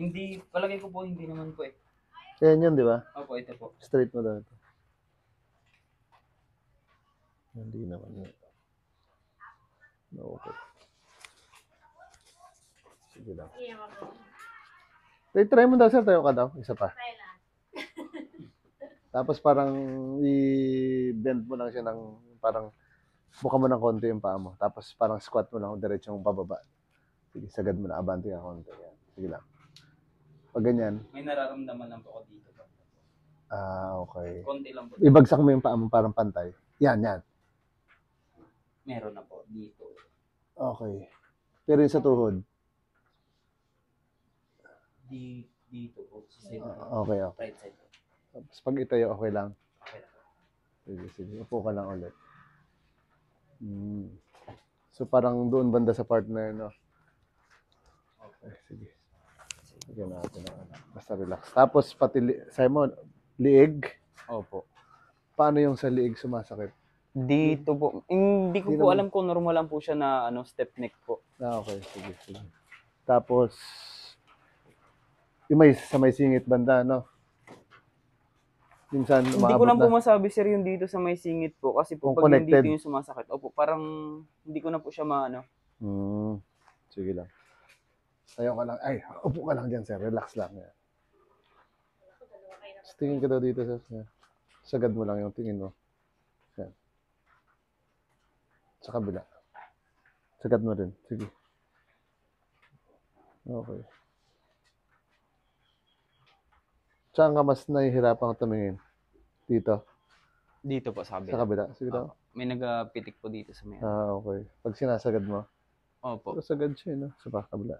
Hindi, palagay ko po, hindi naman po eh. Yan yun, di ba? Opo, ito po. Straight mo daw ito. Hindi naman yun. Okay. Sige lang. Try mo daw, sir. Tayo ka daw. Isa pa. Tapos parang i-bend mo lang siya ng parang buka mo ng konti yung paa mo. Tapos parang squat mo lang diretsong pababa. Sige, sagad mo na. Abante ka konti. Yan. Sige lang. Pag ganyan. May nararamdaman lang po ako dito. Okay. Konti lang po. Ibagsak mo yung paa mo parang pantay. Yan, yan. Meron na po dito. Okay. Pero yung sa tuhod. Dito po. Sa side Okay, okay. right side po. Tapos pag itayo, okay lang. Okay na po. Sige, sige. Upo ka lang ulit. So parang doon banda sa partner, no? Okay, sige. Sige natin. Basta relax. Tapos pati, Simon, liig. Opo. Paano yung sa liig sumasakit? Dito po. Hindi ko Hindi po naman. alam kung normal lang po siya na step neck po. Okay, sige, sige. Tapos, yung sa may singit banda, no? Minsan, Hindi ko lang po masabi, sir, yung dito sa may singit po. Kasi po, kung pag yung dito connected. yung sumasakit, opo, parang hindi ko na po siya maano. Sige lang. Ayaw ka lang. Ay, upo ka lang dyan, sir. Relax lang. Yan. Tingin ka daw dito, sir. Yan. Sagad mo lang yung tingin mo. Yan. Sa kabila. Sagad mo rin. Sige. Okay. Saan ka mas nahihirapan tumingin? Dito? Dito po, sabi. Sa kabila? Sige daw. May nagapitik po dito sa may. Okay. Pag sinasagad mo? Opo. Pero sagad siya, no? Sa kabila.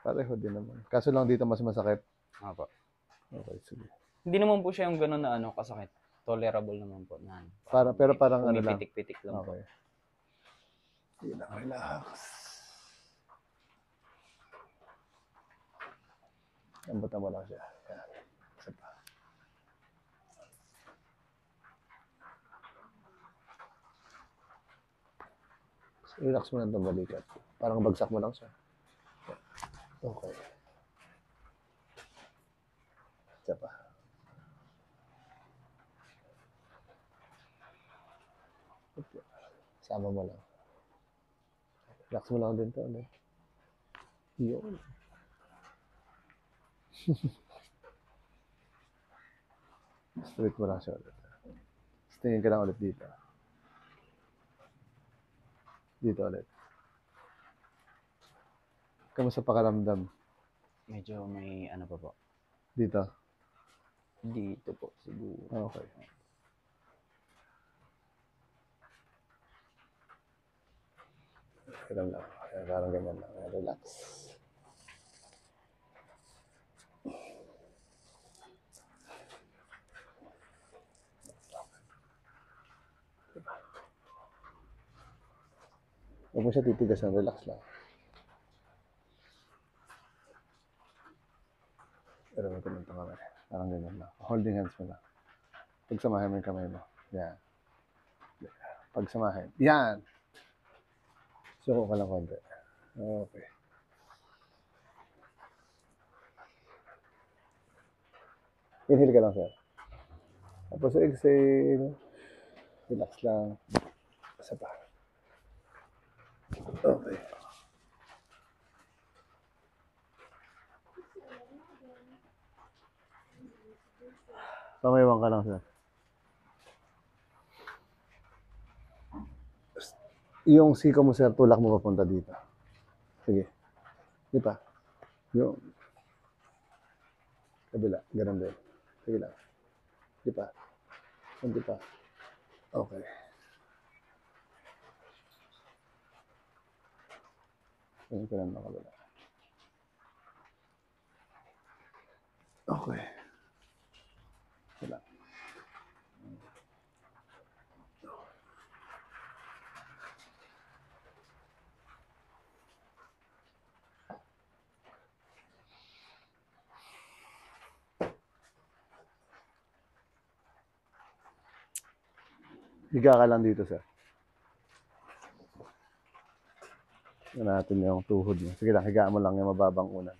Pareho din naman. Kaso lang dito mas masakit. Opo. Okay, sige. Hindi naman po siya yung gano'n na kasakit. Tolerable naman po. Pero parang ano lang. Pumipitik-pitik lang po. Okay. Sige lang, relax. Lambutan mo lang siya. Yan. Isa pa. Relax mo lang itong balikat. Parang bagsak mo lang siya. Okay. Isa pa. Okay. Sama mo lang. Relax mo lang din ito. Yun. Straight mo lang siya ulit. Tingin ka lang ulit dito. Dito ulit. Kamusta pakaramdam? Medyo may pa po. Dito? Dito po siguro. Okay. Ganun lang. Parang ganyan lang. Relax. Huwag mo siya titigasan. Relax lang. Pero ito ng kamay. Parang ganyan lang. Holding hands mo lang. Pagsamahin mo yung kamay mo. Yan. Pagsamahin. Yan! Suko ka lang konti. Okay. Inhale ka lang, sir. Tapos exhale. Relax lang. Isa pa. Okay. Pangaywan ka lang, sir. Yung siko mo, sir, tulak mo papunta dito. Sige. Di pa. Yung kabila. Ganun din. Sige lang. Di pa. Hindi pa. Okay. Sige ka lang na kabila. Okay. Wala. Higa ka lang dito, sir. Yan natin yung tuhod mo. Sige lang, higaan mo lang yung mababang unan.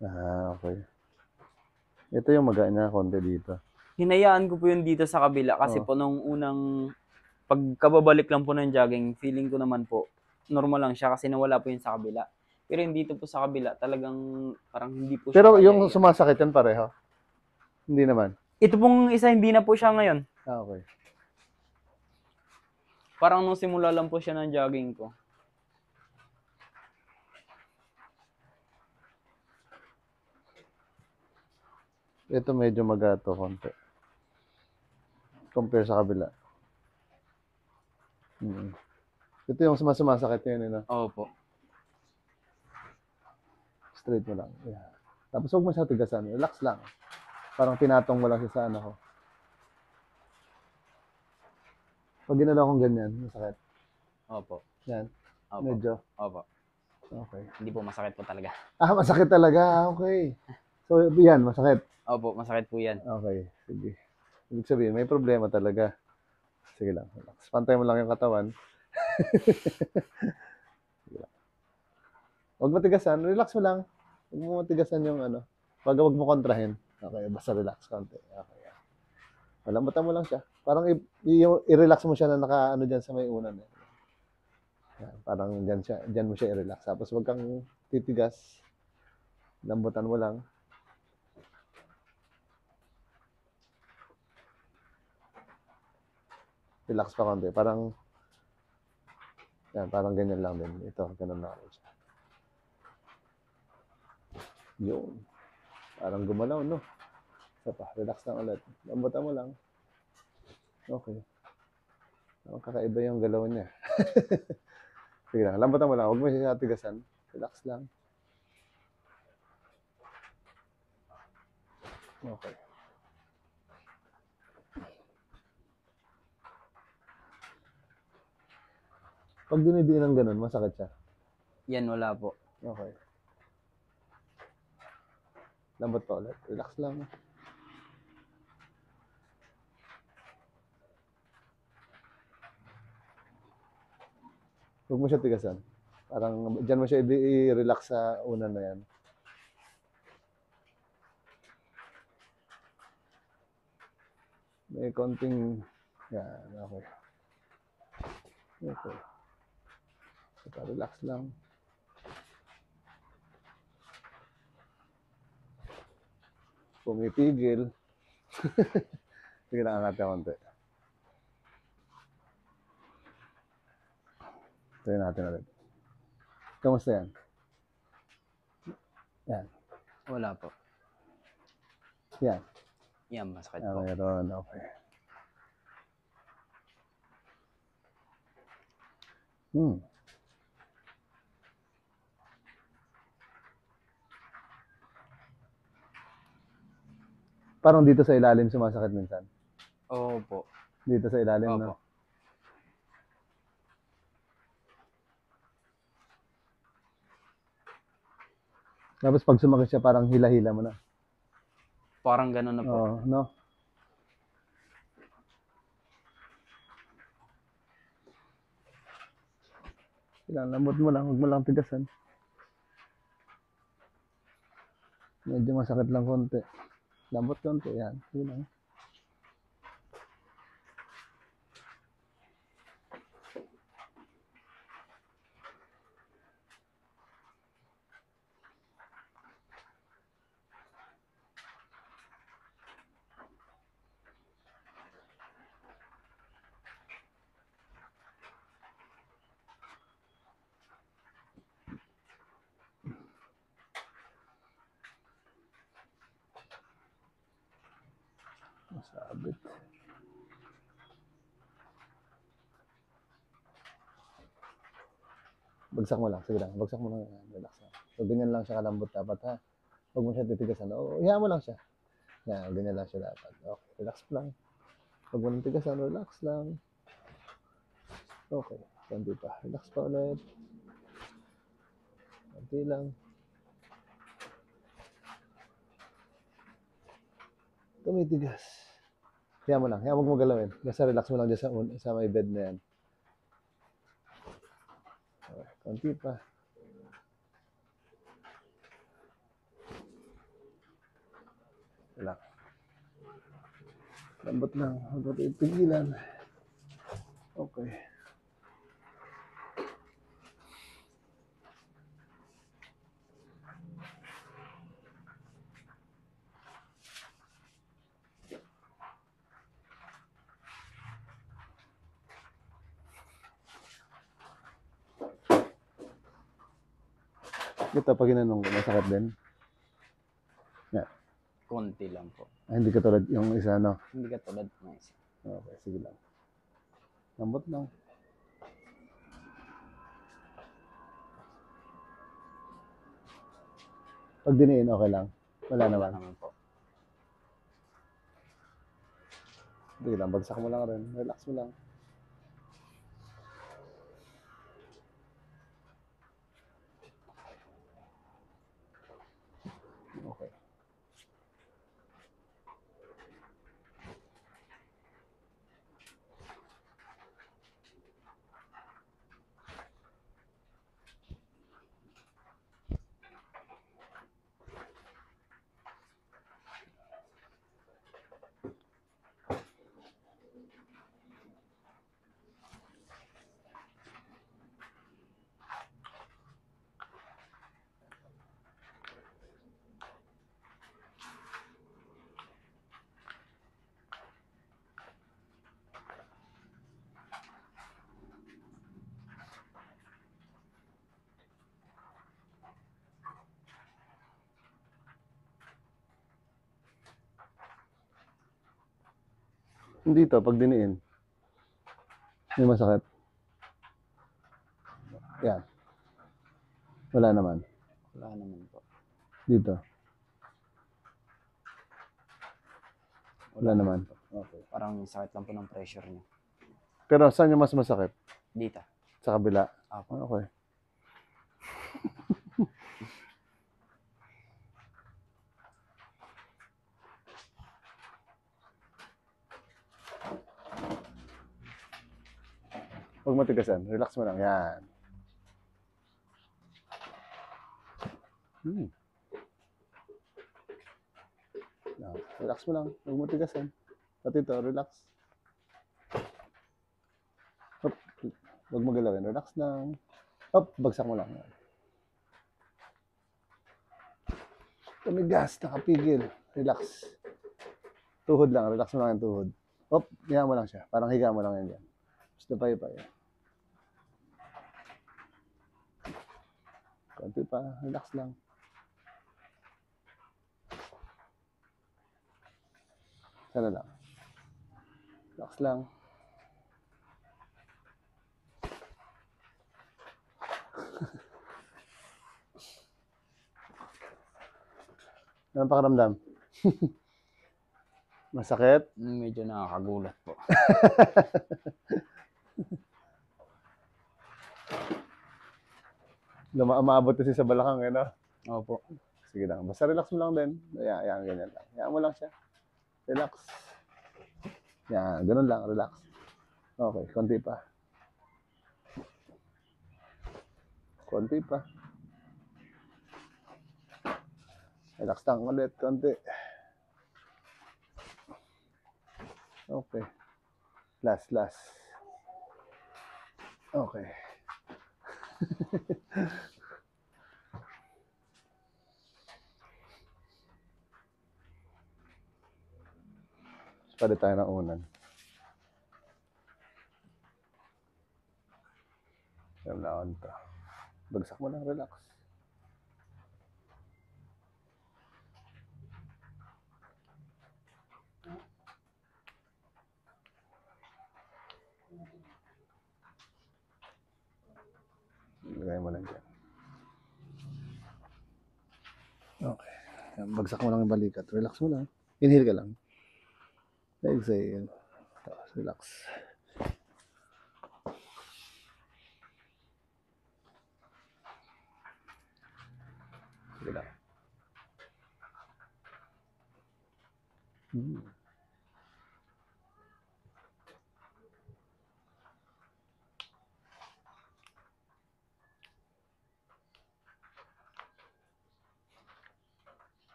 Okay. Ito yung magaan niya konti dito. Hinayaan ko po yun dito sa kabila kasi Oo. po nung unang pagkababalik lang po ng jogging, feeling ko naman po, normal lang siya kasi nawala po yun sa kabila. Pero yung dito po sa kabila, talagang parang hindi po siya Pero kaya yung sumasakit yan pareho? Hindi naman. Ito pong isa, hindi na po siya ngayon. Okay. Parang nung simula lang po siya ng jogging ko. Ito medyo magato konti. Compare sa kabila. Ito yung sumasakit yun, no? Opo. Straight mo lang. Yeah. Tapos huwag mo siya tigasan. Relax lang. Parang pinatong mo lang siya sa ano ko. Pag ginalaw kong ganyan, masakit. Opo. Yan. Opo. Medyo. Opo. Okay. Hindi po masakit po talaga. Masakit talaga. Okay. So, yan, masakit. Opo, masakit po yan. Okay. Sige. Ibig sabihin, may problema talaga. Sige lang. Relax. Pantay mo lang yung katawan. Sige lang. Huwag matigasan. Relax mo lang. Huwag mo matigasan yung ano. Huwag mo kontrahin. Okay. Basta relax konti. Okay. Malambutan mo lang siya. Parang i-relax mo siya na naka-ano dyan sa may unan. Yan, parang dyan mo siya i-relax. Tapos huwag kang titigas. Lambutan mo lang. Relax pa konti. Parang ganyan lang din. Ito, ganun lang siya. Yun. Parang gumalaw, no? Isa pa, relax lang ulit. Lambutan mo lang. Okay. Parang kakaiba yung galaw niya. Sige lang, lambutan mo lang. Huwag mo siya tigasan. Relax lang. Okay. Pag dinidiin ng ganun, masakit siya. Yan, wala po. Okay. Lambot pa ulit. Relax lang. Huwag mo siya tigasan. Parang dyan mo siya i-relax sa unan na yan. May konting, yan, okay. Okay. So, relax lang. Pumipigil. Sige lang, angat ka konti. Try natin ulit. Kamusta yan? Yan. Wala po. Yan. Yan, masakit po. Meron, okay. Parang dito sa ilalim sumasakit minsan. Opo. Dito sa ilalim, Opo. no? Tapos pag sumakit siya, parang hila-hila mo na. Parang gano'n na po. Oo, no? Lambot mo lang, huwag mo lang tigasan. Medyo masakit lang konti. Lambot konti, yan. Sige lang. Masabit. Bagsak mo lang, sige lang. Bagsak mo lang, relax lang. So, ganyan lang siya kalambot dapat, ha? Huwag mo siya titigasan. O, iha mo lang siya. Yan, ganyan lang siya dapat. Okay, relax lang. Huwag mo lang tigasan, relax lang. Okay, konti pa. Relax pa ulit. Konti lang. Tumitigas. Hiya mo lang. Hiya, huwag mo galawin. Basta relax mo lang dyan sa may bed na yan. Okay, konti pa. Lang. Lambot lang. Lambot yung pigilan. Okay. Ito, pag inanong ko, masakit din. Konti lang po. Hindi katulad yung isa, no? Hindi katulad ng isa. Okay, sige lang. Lambot lang. Pag diniin, okay lang. Wala naman. naman po. Sige lang, bagsak mo lang rin. Relax mo lang. Okay. Dito, pag diniin, may masakit. Yan. Wala naman. Wala naman po. Dito. Wala naman. Okay. Parang sakit lang po ng pressure niya. Pero saan yung mas masakit? Dito. Sa kabila? Apo. Okay. Huwag matigasan. Relax mo lang. Yan. Yan. Relax mo lang. Huwag matigasan. Pati ito, relax. Hop. Huwag mo galawin. Relax lang. Hop. Bagsak mo lang. Yan. Tumigas. Nakapigil. Relax. Tuhod lang. Relax mo lang yung tuhod. Hop. Higa mo lang siya. Parang higa mo lang yan dyan. Basta pay-pay. Konti pa. Relax lang. Sana lang. Relax lang. Anong pakiramdam? Masakit? Medyo nakakagulat po. Umaabot kasi sa balakang, eh, no? Opo. Sige lang. Basta relax mo lang din. Yan, ganyan lang. Yan mo lang siya. Relax. Yan, ganun lang. Relax. Okay, konti pa. Konti pa. Relax lang ulit. Konti. Okay. Last. Okay. Pwede tayo ng unan. Alam na on to. Bagsak mo lang, relax. Lagay mo lang dyan. Okay. Bagsak mo lang yung balikat. Relax mo lang. Inhale ka lang. Exhale. Tapos relax. Sige lang.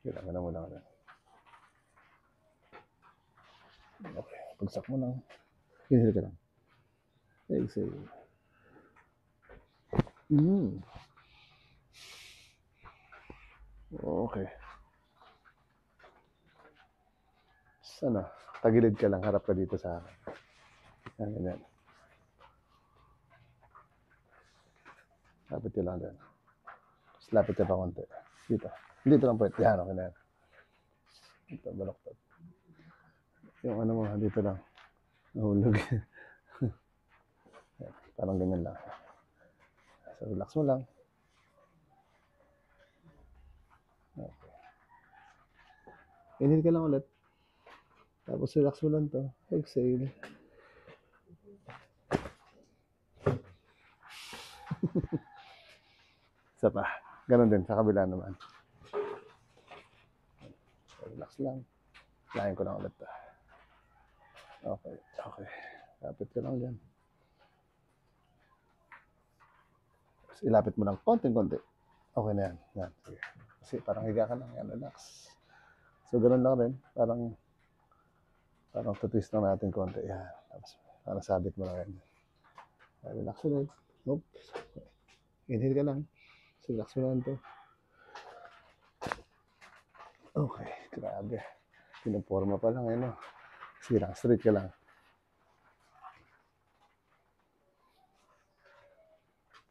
Kailangan mo lang. Okay, pagsak mo lang. Inhale ka lang. Exhale. Okay. Sana, tagilid ka lang, harap ka dito sa akin. Ganyan. Lapit ka lang din. Lapit ka pa konti. Dito. Dito lang po. Yan, okay na yan. Ito, baloktot. Yung ano mo, dito lang. Nahulog. Parang ganyan lang. So, relax mo lang. Okay. Inhale ka lang ulit. Tapos relax mo lang to. Exhale. Isa pa. Ganon din. Sa kabila naman. So, relax lang. Layan ko lang ulit to. Okay. Okay. Lapit ka lang dyan. Tapos ilapit mo lang konting-konti. Okay na yan. Yan. Sige. Kasi parang higa ka lang. Yan. Relax. So, ganon lang rin. Parang tutwist lang natin konti. Yan. Tapos parang sabit mo lang yan. Relax ulit. Oops. Inhale ka lang. So, relax mo lang to. Okay. Grabe. Pinuporma pa lang. Ano. Sige lang. Straight ka lang.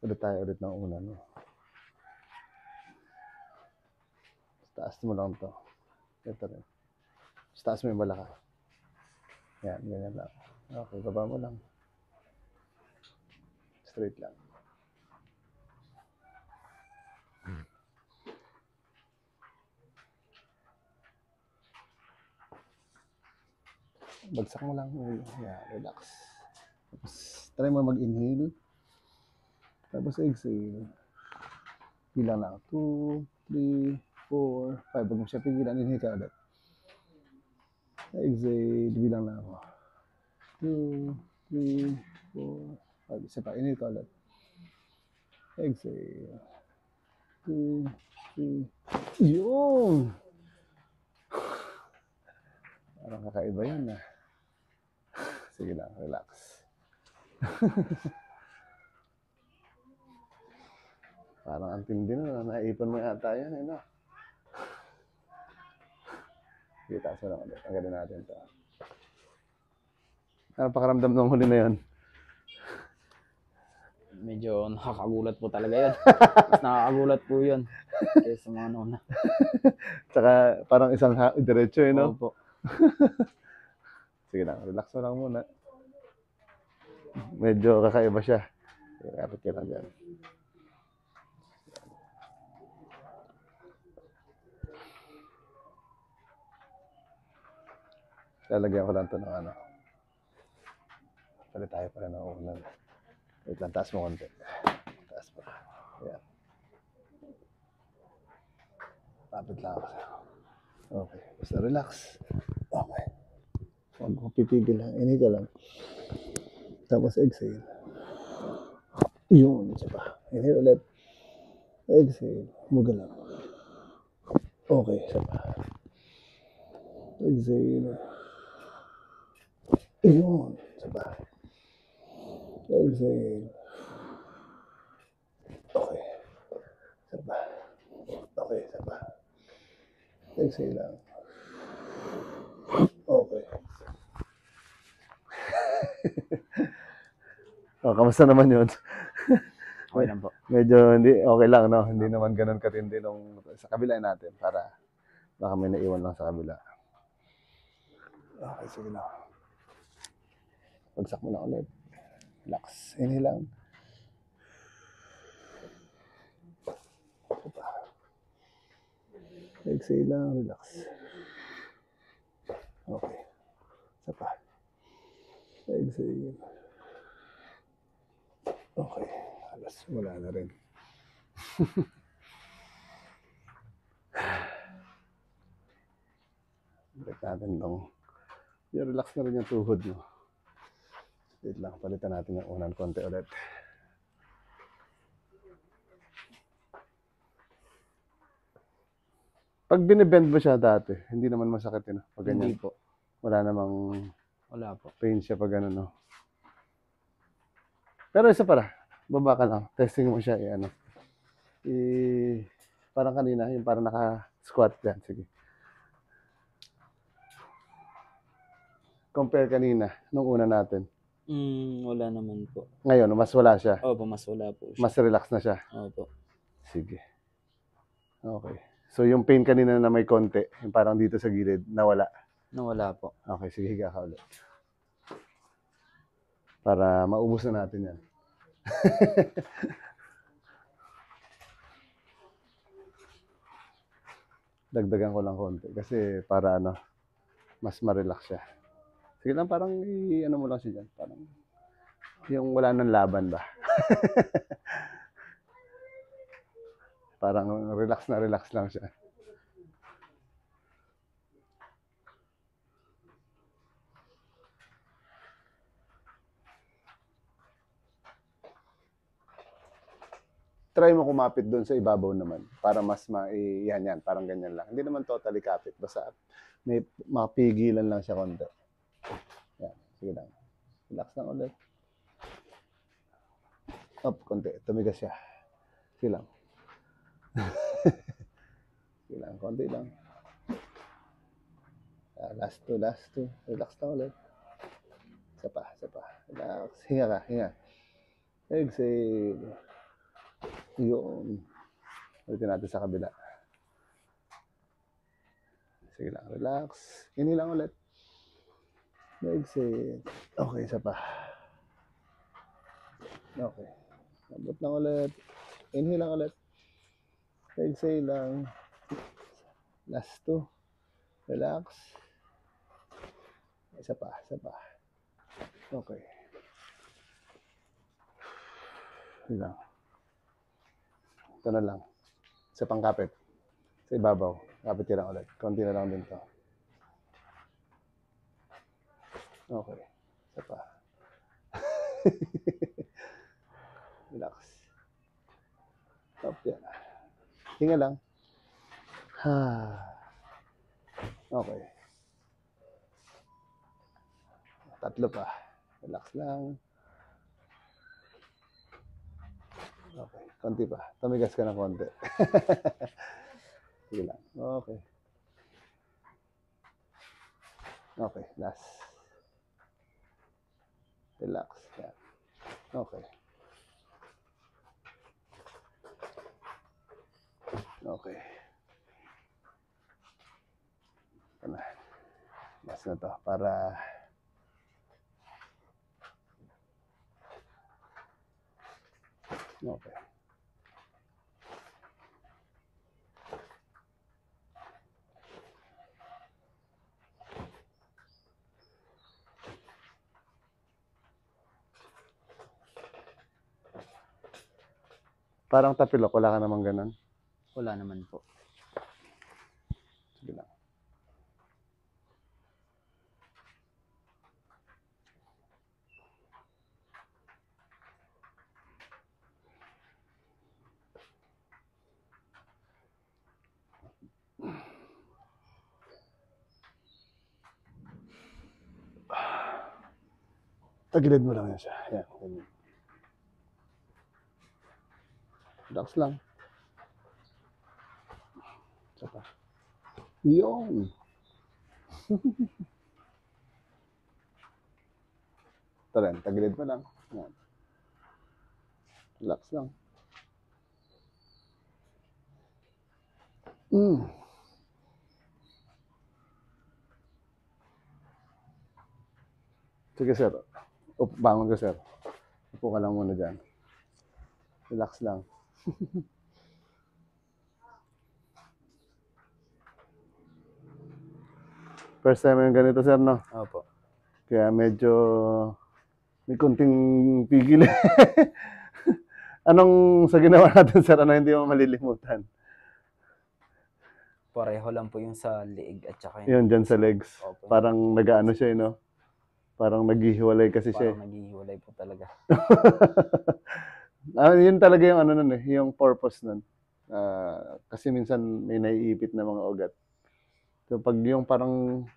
Ulit tayo ulit ng una. No? Taas mo lang to. Ito rin. Taas mo yung balaka. Yan. Ganyan lang. Okay. Baba mo lang. Straight lang. Bagsak mo lang. Yeah, relax. Tapos, try mo mag-inhale. Tapos, exhale. Bilang lang. 2, 3, 4, 5. Pag mo siya pigilan, inhale ka ulit. Exhale. Bilang lang ako. 2, 3, 4, 5. Isa pa. Inhale ka ulit. Exhale. 2, 3. Yun! Parang kakaiba yan ah. Sige lang, relax. Parang ang tindi na, naipan mo yata yan eh, no? Sige, taas mo lang ulit. Ang ganda natin ito. Ano pakaramdam ng huli na yun? Medyo nakakagulat po talaga yun. Mas nakakagulat po yun. Kaysa mga nona. Tsaka parang isang diretso eh, no? Opo. Sige lang, relax mo lang muna. Medyo kakaiba siya. Kapit ka lang dyan. Lalagyan ko lang ito ng ano. Palit tayo pa rin ng unan. Wait lang, taas mo konti. Taas mo. Ayan. Lapit lang ako sa'yo. Okay. Basta relax. Okay. Huwag mo pipigil lang. Inhale ka lang. Tapos exhale. Yun. Isa pa. Inhale ulit. Exhale. Muga lang. Okay. Isa pa. Exhale. Yun. Isa pa. Exhale. Okay. Isa pa. Okay. Isa pa. Exhale lang. Okay. Oh, kamusta naman yun? Okay lang po. Medyo hindi, okay lang, no? Hindi naman ganun katindi nung sa kabila natin para baka may naiwan lang sa kabila. Okay, sige lang. Pagsak mo na ulit. Relax. Inhale lang. Exhale lang. Relax. Okay. Isa pa. Exhale. Okay. Alas, wala na rin. Break natin dong. Relax na rin yung tuhod mo. Wait lang, palitan natin yung unan konti ulit. Pag binibend mo siya dati, hindi naman masakit yun. Pag Hindi ganyan, po. wala namang Wala po. pain siya pag ano, no. Pero isa para, baba ka lang, testing mo siya, ano. Parang kanina, yung parang naka-squat dyan, sige. Compare kanina, nung una natin. Wala naman po. Ngayon, mas wala siya. Opo, mas wala po siya. Mas relax na siya. Opo. Sige. Okay. So, yung pain kanina na may konti, yung parang dito sa gilid, nawala. Nawala po. Okay, sige, higa ka ulit. Para maubos na natin yan. Dagdagan ko lang konti kasi para ano, mas ma-relax siya. Sige lang, parang ano mo lang siya dyan. Parang yung wala nang laban ba? Parang relax na relax lang siya. Try mo kumapit doon sa ibabaw naman para mas yan, parang ganyan lang. Hindi naman totally kapit, basta may mapigilan lang siya konti. Yan, sige lang. Relax lang ulit. Up, konti. Tumigas siya. Sige lang. Sige lang, konti lang. Last two. Relax lang ulit. Isa pa. Relax. Hinga ka, hinga. Exhale. Yun. Ulitin natin sa kabila. Sige lang, relax. Inhale lang ulit. Exhale. Okay, isa pa. Okay. Lambot lang ulit. Inhale lang ulit. Exhale lang. Last two. Relax. Isa pa. Okay. Sige lang. Ito na lang. Sa pangkapit. Sa ibabaw. Kapit ka lang ulit. Konti na lang din to. Okay. Isa pa. Relax. Stop yan. Hinga lang. Okay. Tatlo pa. Relax lang. Okay. Konti pa. Tumigas ka ng konti. Sige lang. Okay. Okay. Last. Relax. Yan. Okay. Okay. Ito na. Last na to. Para okay. Parang tapilok, wala ka namang ganun. Wala naman po. Sige lang. Tagilid mo lang yan siya. Yan. Ganyan. Relax lang. Isa pa. Yun. Ito rin. Tagilid mo lang. Yan. Relax lang. Sige, sir. Bangon ka, sir. Upo ka lang muna dyan. Relax lang. First time yung ganito, sir, no? Opo. Kaya medyo may konting pigil. Anong sa ginawa natin, sir, ano hindi mo malilimutan? Pareho lang po yung sa liig at saka Yun, dyan sa legs. Opo. Parang nag-ano siya, no? Parang naghihiwalay kasi siya. Parang naghihiwalay po talaga. Yun talaga yung ano nun eh, yung purpose nun. Kasi minsan may naiipit na mga ugat. So pag yung parang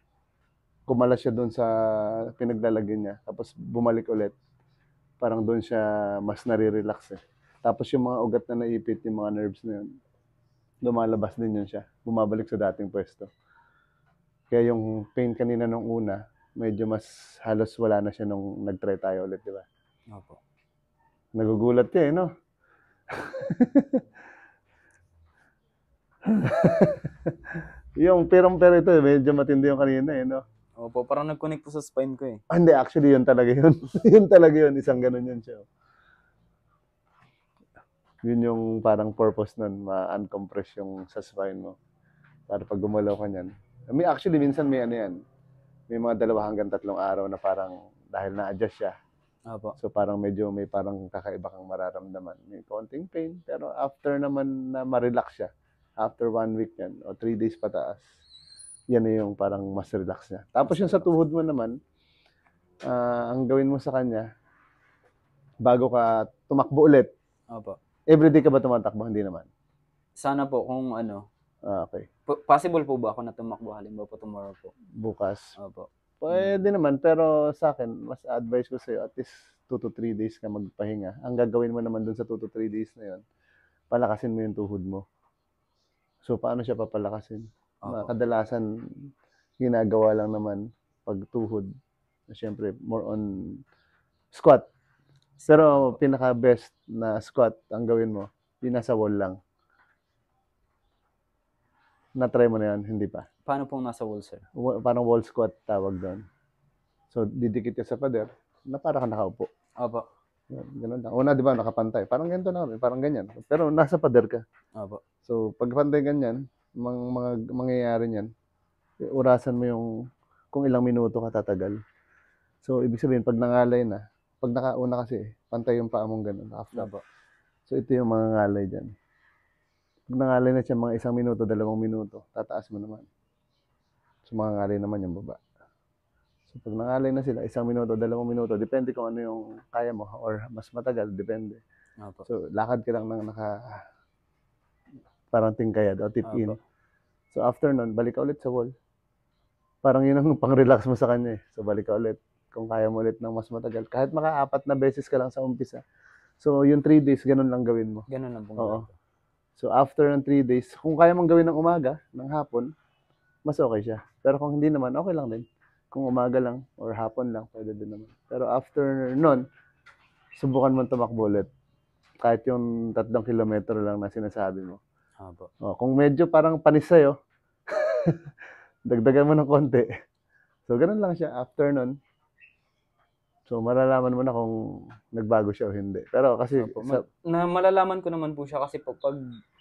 kumalas siya doon sa pinaglalagyan niya, tapos bumalik ulit, parang doon siya mas nare-relax eh. Tapos yung mga ugat na naipit, yung mga nerves na yun, lumalabas din yun siya. Bumabalik sa dating pwesto. Kaya yung pain kanina nung una, medyo mas halos wala na siya nung nag-try tayo ulit, di ba? Opo. Nagugulat ka eh, no? Yung pero ito, medyo matindi yung kanina eh, no? Opo, parang nag-connect po sa spine ko eh. Hindi, actually, yun talaga yun. Yun talaga yun, isang ganun yun siya. Yun yung parang purpose nun, ma-uncompress yung sa spine mo. Para pag gumalaw ka niyan. Actually, minsan may ano yan. May mga 2 hanggang 3 araw na parang dahil na-adjust siya. Opo. So parang medyo may parang kakaiba kang mararamdaman. May konting pain, pero after naman na ma-relax siya, after 1 week yan, o 3 days pataas, yan na yung parang mas relax niya. Tapos yung sa tuhod mo naman, ang gawin mo sa kanya, bago ka tumakbo ulit, Opo. everyday ka ba tumatakbo? Hindi naman. Sana po kung ano, Okay. possible po ba ako na tumakbo halimbawa po tomorrow po? Bukas. Opo. Pwede naman, pero sa akin, mas advice ko sa'yo, at least 2 to 3 days ka magpahinga. Ang gagawin mo naman dun sa 2 to 3 days na yun, palakasin mo yung tuhod mo. So, paano siya papalakasin? Opo. Kadalasan, ginagawa lang naman pag tuhod. Siyempre, more on squat. Pero pinaka-best na squat ang gawin mo, yung nasa wall lang. Na-try mo na yan? Hindi pa. Paano pong nasa wall, sir? Parang wall squat tawag doon. So, didikit ka sa pader na parang ka nakaupo. Opo. Ganun lang. Una, di ba, nakapantay. Parang ganito na, parang ganyan. Pero nasa pader ka. Opo. So, pag pantay ganyan, mangyayari niyan, urasan mo yung kung ilang minuto ka tatagal. So, ibig sabihin, pag nangalay na, pag nakauna kasi, pantay yung paa mong ganun. Opo. So, ito yung mga ngalay dyan. Pag nangalay na siya, mga 1 minuto, 2 minuto, tataas mo naman. So, mga ngalay naman yung baba. So, pag nangalay na sila, 1 minuto, 2 minuto, depende kung ano yung kaya mo, or mas matagal, depende. Opo. So, lakad ka lang ng parang tingkayad o tip in. Opo. So, after nun, balik ka ulit sa wall. Parang yun ang pang-relax mo sa kanya eh. So, balik ka ulit. Kung kaya mo ulit ng mas matagal. Kahit maka 4 na beses ka lang sa umpisa. So, yung 3 days, ganun lang gawin mo. Ganun lang pong Oo. gawin ko. So, after ng 3 days, kung kaya mong gawin ng umaga, ng hapon, mas okay siya. Pero kung hindi naman, okay lang din. Kung umaga lang or hapon lang, pwede din naman. Pero after nun, subukan mo tumakbo ulit. Kahit yung 3 kilometro lang na sinasabi mo. Opo. Kung medyo parang panis sa'yo, dagdagan mo ng konti. So, ganun lang siya. After nun, so malalaman mo na kung nagbago siya o hindi. Pero kasi, Opo. Malalaman ko naman po siya kasi po pag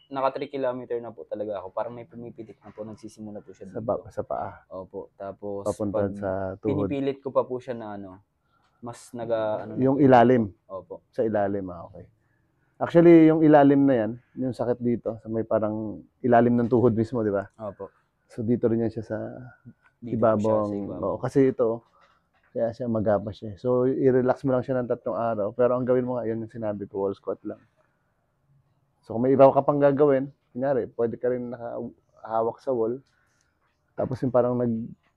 naka 3 kilometer na po talaga ako, parang may pumipitik na po, nagsisimula po siya dito. sa paa, Opo. Tapos papunta pag sa tuhod. pinipilit ko pa po siya na ano, mas Yung ilalim. Opo. Sa ilalim, okay. Actually, yung ilalim na yan, yung sakit dito, sa may parang ilalim ng tuhod mismo, di ba? Opo. So, dito rin yan siya sa Dito po siya sa ibabaw. ibabaw. Kasi ito, kaya siya magapa siya. So, i-relax mo lang siya ng 3 araw. Pero ang gawin mo nga, yun yung sinabi ko, wall squat lang. So, kung may iba ka pang gagawin, kunyari, pwede ka rin nakahawak sa wall. Tapos yung parang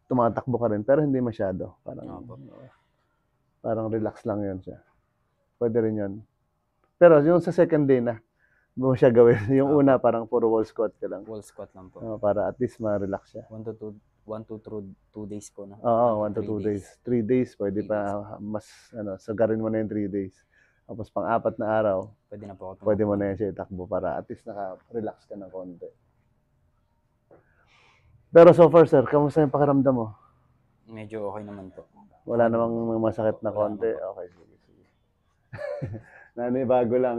tumatakbo ka rin, pero hindi masyado. Parang relax lang yun siya. Pwede rin yun. Pero yung sa second day na, mo siya gawin. Yung una, parang puro wall squat ka lang. Wall squat lang po. Para at least ma-relax siya. 1 to 2 days po na. Oo, 1 to 2 days. 3 days, pwede 3 pa mas, sagarin mo na yung 3 days. Tapos pang-4 na araw, Pwede na po ako pwede mo na yan siya itakbo para at least naka-relax ka ng konti. Pero so far, sir, kamusta yung pakiramdam mo? Medyo okay naman po. Wala namang masakit na Wala konti? naman Okay, sige. Nanibago lang.